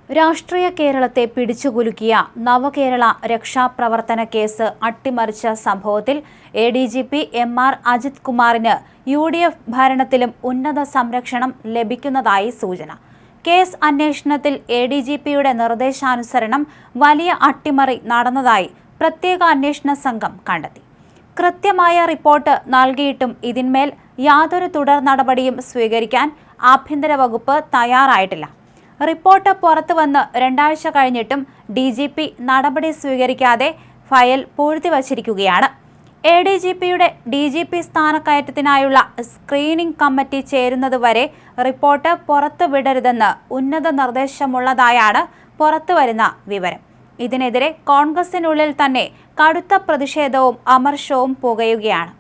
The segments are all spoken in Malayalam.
രാഷ്ട്രീയ കേരളത്തെ പിടിച്ചുകുലുക്കിയ നവകേരള രക്ഷാപ്രവർത്തന കേസ് അട്ടിമറിച്ച സംഭവത്തിൽ ADGP MR അജിത് കുമാറിന് UDF ഭരണത്തിലും ഉന്നത സംരക്ഷണം ലഭിക്കുന്നതായി സൂചന. കേസ് അന്വേഷണത്തിൽ ADGPയുടെ നിർദ്ദേശാനുസരണം വലിയ അട്ടിമറി നടന്നതായി പ്രത്യേക അന്വേഷണ സംഘം കണ്ടെത്തി. കൃത്യമായ റിപ്പോർട്ട് നൽകിയിട്ടും ഇതിന്മേൽ യാതൊരു തുടർ നടപടിയും സ്വീകരിക്കാൻ ആഭ്യന്തര വകുപ്പ് തയ്യാറായിട്ടില്ല. റിപ്പോർട്ട് പുറത്തുവന്ന് 2 ആഴ്ച കഴിഞ്ഞിട്ടും DGP നടപടി സ്വീകരിക്കാതെ ഫയൽ പൂഴ്ത്തിവച്ചിരിക്കുകയാണ്. ADGPയുടെ DGP സ്ഥാനക്കയറ്റത്തിനായുള്ള സ്ക്രീനിംഗ് കമ്മിറ്റി ചേരുന്നതുവരെ റിപ്പോർട്ട് പുറത്തുവിടരുതെന്ന് ഉന്നത നിർദ്ദേശമുള്ളതായാണ് പുറത്തുവരുന്ന വിവരം. ഇതിനെതിരെ കോൺഗ്രസിനുള്ളിൽ തന്നെ കടുത്ത പ്രതിഷേധവും അമർഷവും പുകയുകയാണ്.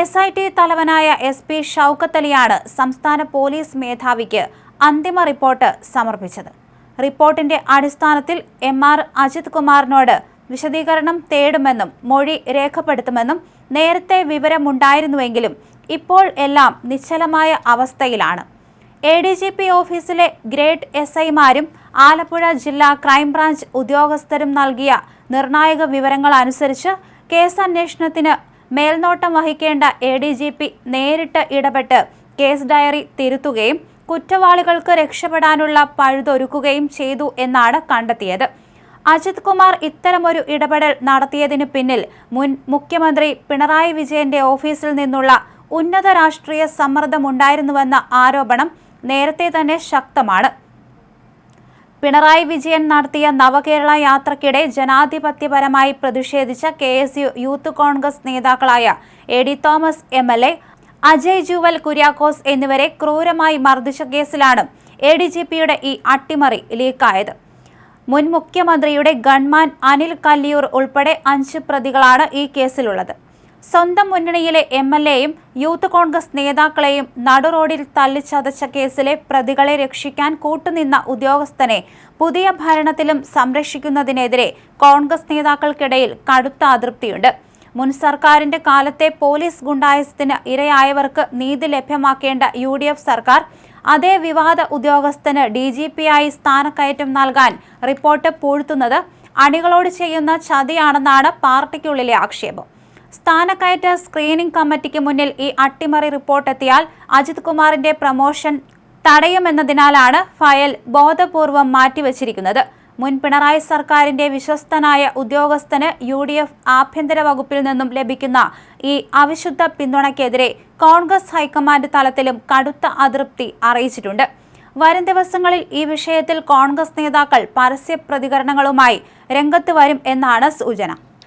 SIT തലവനായ SP ഷൗക്കത്ത് അലിയാണ് സംസ്ഥാന പോലീസ് മേധാവിക്ക് അന്തിമ റിപ്പോർട്ട് സമർപ്പിച്ചത്. റിപ്പോർട്ടിന്റെ അടിസ്ഥാനത്തിൽ MR അജിത് കുമാറിനോട് വിശദീകരണം തേടുമെന്നും മൊഴി രേഖപ്പെടുത്തുമെന്നും നേരത്തെ വിവരമുണ്ടായിരുന്നുവെങ്കിലും ഇപ്പോൾ എല്ലാം നിശ്ചലമായ അവസ്ഥയിലാണ്. ADGP ഓഫീസിലെ ഗ്രേഡ് SIമാരും ആലപ്പുഴ ജില്ലാ ക്രൈംബ്രാഞ്ച് ഉദ്യോഗസ്ഥരും നൽകിയ നിർണായക വിവരങ്ങൾ അനുസരിച്ച് കേസ് അന്വേഷണത്തിന് മേൽനോട്ടം വഹിക്കേണ്ട ADGP നേരിട്ട് ഇടപെട്ട് കേസ് ഡയറി തിരുത്തുകയും കുറ്റവാളികൾക്ക് രക്ഷപ്പെടാനുള്ള പഴുതൊരുക്കുകയും ചെയ്തു എന്നാണ് കണ്ടെത്തിയത്. അജിത് കുമാർ ഇത്തരമൊരു ഇടപെടൽ നടത്തിയതിനു പിന്നിൽ മുൻ മുഖ്യമന്ത്രി പിണറായി വിജയന്റെ ഓഫീസിൽ നിന്നുള്ള ഉന്നത രാഷ്ട്രീയ സമ്മർദ്ദമുണ്ടായിരുന്നുവെന്ന ആരോപണം നേരത്തെ തന്നെ ശക്തമാണ്. പിണറായി വിജയൻ നടത്തിയ നവകേരള യാത്രയ്ക്കിടെ ജനാധിപത്യപരമായി പ്രതിഷേധിച്ച KSU യൂത്ത് കോൺഗ്രസ് നേതാക്കളായ AD തോമസ് MLA, അജയ് ജുവൽ കുര്യാക്കോസ് എന്നിവരെ ക്രൂരമായി മർദ്ദിച്ച കേസിലാണ് ADGPയുടെ ഈ അട്ടിമറി ലീക്കായത്. മുൻ മുഖ്യമന്ത്രിയുടെ ഗൺമാൻ അനിൽ കല്ലിയൂർ ഉൾപ്പെടെ 5 പ്രതികളാണ് ഈ കേസിലുള്ളത്. സ്വന്തം മുന്നണിയിലെ MLAയും യൂത്ത് കോൺഗ്രസ് നേതാക്കളെയും നടുറോഡിൽ തല്ലിച്ചതച്ച കേസിലെ പ്രതികളെ രക്ഷിക്കാൻ കൂട്ടുനിന്ന ഉദ്യോഗസ്ഥനെ പുതിയ ഭരണത്തിലും സംരക്ഷിക്കുന്നതിനെതിരെ കോൺഗ്രസ് നേതാക്കൾക്കിടയിൽ കടുത്ത അതൃപ്തിയുണ്ട്. മുൻ സർക്കാരിന്റെ കാലത്തെ പോലീസ് ഗുണ്ടായിസത്തിന് ഇരയായവർക്ക് നീതി ലഭ്യമാക്കേണ്ട UDF സർക്കാർ അതേ വിവാദ ഉദ്യോഗസ്ഥന് DGPയായി സ്ഥാനക്കയറ്റം നൽകാൻ റിപ്പോർട്ട് പൂഴ്ത്തുന്നത് അണികളോട് ചെയ്യുന്ന ചതിയാണെന്നാണ് പാർട്ടിക്കുള്ളിലെ ആക്ഷേപം. സ്ഥാനക്കയറ്റ സ്ക്രീനിംഗ് കമ്മിറ്റിക്ക് മുന്നിൽ ഈ അട്ടിമറി റിപ്പോർട്ട് എത്തിയാൽ അജിത് കുമാറിന്റെ പ്രമോഷൻ തടയുമെന്നതിനാലാണ് ഫയൽ ബോധപൂർവം മാറ്റിവച്ചിരിക്കുന്നത്. മുൻ പിണറായി സർക്കാരിന്റെ വിശ്വസ്തനായ ഉദ്യോഗസ്ഥന് UDF ആഭ്യന്തര വകുപ്പിൽ നിന്നും ലഭിക്കുന്ന ഈ അവിശുദ്ധ പിന്തുണയ്ക്കെതിരെ കോൺഗ്രസ് ഹൈക്കമാൻഡ് തലത്തിലും കടുത്ത അതൃപ്തി അറിയിച്ചിട്ടുണ്ട്. വരും ദിവസങ്ങളിൽ ഈ വിഷയത്തിൽ കോൺഗ്രസ് നേതാക്കൾ പരസ്യ പ്രതികരണങ്ങളുമായി രംഗത്ത് വരും എന്നാണ് സൂചന.